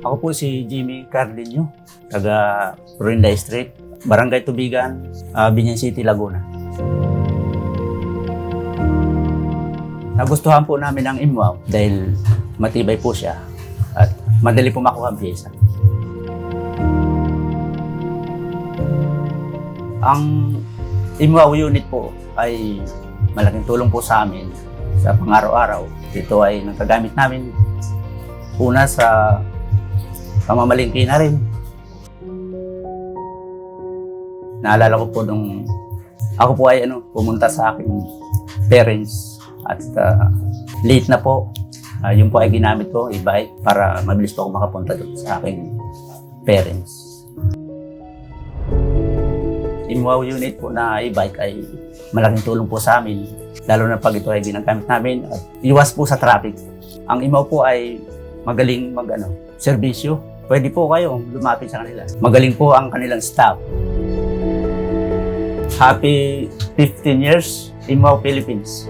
Ako po si Jimmy Cardenio, taga Florinda Street, Barangay Tubigan, Binyan City, Laguna. Nagustuhan po namin ang Imwaw dahil matibay po siya at madali po makuha ang pyesa. Ang Imwaw unit po ay malaking tulong po sa amin sa pang-araw-araw. Ito ay nagagamit namin una sa pamamalingki na rin. Naalala ko po nung ako po ay pumunta sa aking parents at late na po. Yun po ay ginamit ko, e-bike, para mabilis po ako makapunta doon sa aking parents. Imwaw unit po na e-bike ay malaking tulong po sa amin, lalo na pag ito ay ginagamit namin at iwas po sa traffic. Ang Imwaw po ay magaling serbisyo. Pwede po kayong lumapit sa kanila. Magaling po ang kanilang staff. Happy 15 years, Imwaw Philippines.